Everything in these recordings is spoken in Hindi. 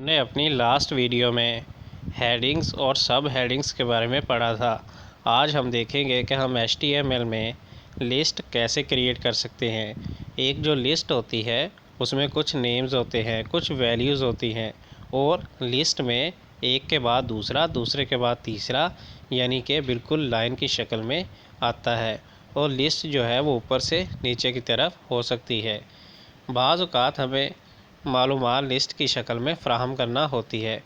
हमने अपनी लास्ट वीडियो में हेडिंग्स और सब हेडिंग्स के बारे में पढ़ा था। आज हम देखेंगे कि हम HTML में लिस्ट कैसे क्रिएट कर सकते हैं। एक जो लिस्ट होती है उसमें कुछ नेम्स होते हैं, कुछ वैल्यूज़ होती हैं और लिस्ट में एक के बाद दूसरा, दूसरे के बाद तीसरा, यानी कि बिल्कुल लाइन की शक्ल में आता है। और लिस्ट जो है वो ऊपर से नीचे की तरफ हो सकती है। बाज़ औक़ात हमें मालूमात लिस्ट की शक्ल में फ़राहम करना होती है।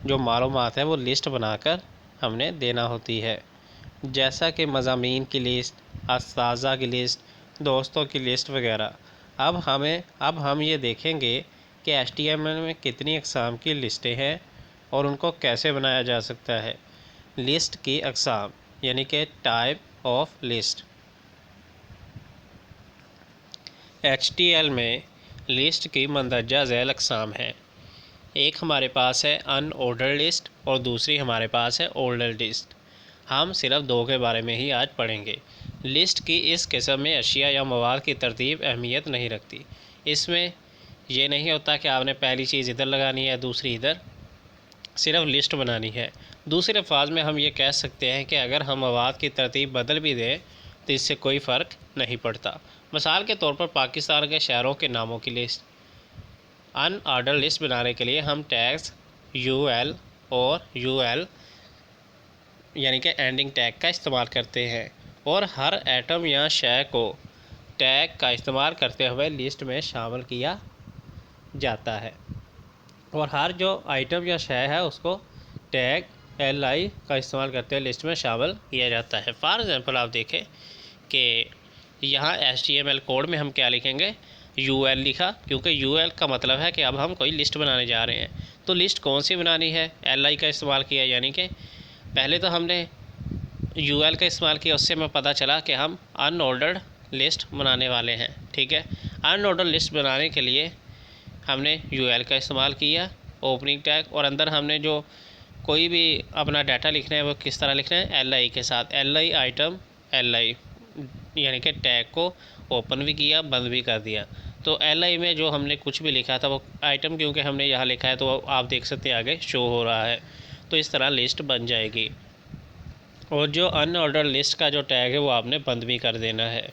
जो मालूमात है वो लिस्ट बनाकर हमने देना होती है, जैसा कि मज़ामीन की लिस्ट, अस्ताज़ा की लिस्ट, दोस्तों की लिस्ट वगैरह। अब हम ये देखेंगे कि HTML में कितनी अक़साम की लिस्टें हैं और उनको कैसे बनाया जा सकता है। लिस्ट की अक़साम यानी कि टाइप ऑफ लिस्ट। HTML में लिस्ट की मंदरजा झैल अक़साम है। एक हमारे पास है अनऑर्डर्ड लिस्ट और दूसरी हमारे पास है ऑर्डर्ड लिस्ट। हम सिर्फ दो के बारे में ही आज पढ़ेंगे। लिस्ट की इस किस्म में अशिया या मवाद की तरतीब अहमियत नहीं रखती। इसमें यह नहीं होता कि आपने पहली चीज़ इधर लगानी है, दूसरी इधर, सिर्फ लिस्ट बनानी है। दूसरे अल्फाज में हम ये कह सकते हैं कि अगर हम मवाद की तरतीब बदल भी दें तो इससे कोई फ़र्क नहीं पड़ता। मिसाल के तौर पर पाकिस्तान के शहरों के नामों की लिस्ट। अनऑर्डर लिस्ट बनाने के लिए हम टैग्स UL और UL यानी कि एंडिंग टैग का इस्तेमाल करते हैं और हर एटम या शय को टैग का इस्तेमाल करते हुए लिस्ट में शामिल किया जाता है और हर जो आइटम या शय है उसको टैग LI का इस्तेमाल करते हुए लिस्ट में शामिल किया जाता है। फॉर एग्ज़ाम्पल आप देखें कि यहाँ HTML कोड में हम क्या लिखेंगे, UL लिखा, क्योंकि UL का मतलब है कि अब हम कोई लिस्ट बनाने जा रहे हैं। तो लिस्ट कौन सी बनानी है, LI का इस्तेमाल किया, यानी कि पहले तो हमने UL का इस्तेमाल किया, उससे हमें पता चला कि हम अनऑर्डर्ड लिस्ट बनाने वाले हैं। ठीक है, अनऑर्डर्ड लिस्ट बनाने के लिए हमने UL का इस्तेमाल किया, ओपनिंग टैग, और अंदर हमने जो कोई भी अपना डाटा लिखना है वो किस तरह लिखना है, LI के साथ। LI आइटम LI यानी कि टैग को ओपन भी किया, बंद भी कर दिया। तो LI में जो हमने कुछ भी लिखा था वो आइटम, क्योंकि हमने यहाँ लिखा है तो आप देख सकते हैं आगे शो हो रहा है। तो इस तरह लिस्ट बन जाएगी और जो अनऑर्डर लिस्ट का जो टैग है वो आपने बंद भी कर देना है।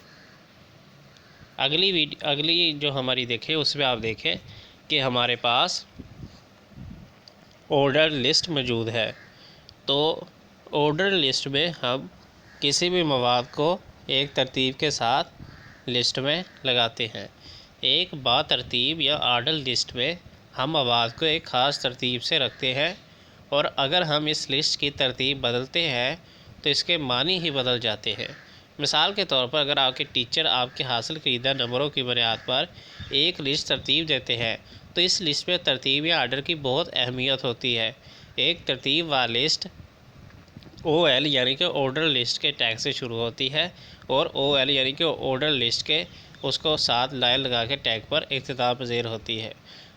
अगली जो हमारी देखें उसमें आप देखें कि हमारे पास ऑर्डर लिस्ट मौजूद है। तो ऑर्डर लिस्ट में हम किसी भी मवाद को एक तरतीब के साथ लिस्ट में लगाते हैं। एक बातरतीब या ऑर्डर लिस्ट में हम मवाद को एक ख़ास तरतीब से रखते हैं और अगर हम इस लिस्ट की तरतीब बदलते हैं तो इसके मानी ही बदल जाते हैं। मिसाल के तौर पर अगर आपके टीचर आपके हासिल कीदा नंबरों की बुनियाद पर एक लिस्ट तरतीब देते हैं तो इस लिस्ट में तरतीब या आर्डर की बहुत अहमियत होती है। एक तरतीब व लिस्ट OL यानी कि ऑर्डर लिस्ट के टैग से शुरू होती है और OL यानी कि ऑर्डर लिस्ट के उसको साथ लाइन लगा के टैग पर इख्तिताम पज़ीर होती है।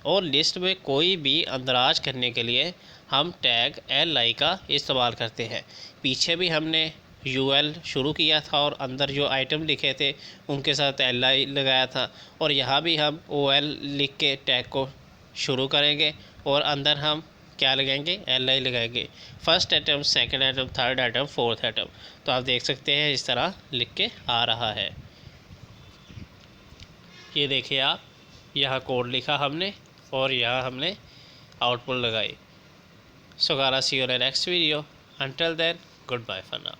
और लिस्ट में कोई भी अंदराज करने के लिए हम टैग LI का इस्तेमाल करते हैं। पीछे भी हमने UL शुरू किया था और अंदर जो आइटम लिखे थे उनके साथ LI लगाया था, और यहाँ भी हम OL लिख के टैग को शुरू करेंगे और अंदर हम क्या लगाएंगे, LI लगाएंगे। First item, second item, third item, fourth item. तो आप देख सकते हैं इस तरह लिख के आ रहा है। ये देखिए आप, यहाँ कोड लिखा हमने और यहाँ हमने आउटपुट लगाई। So guys, see you in the next video. Until then, goodbye for now.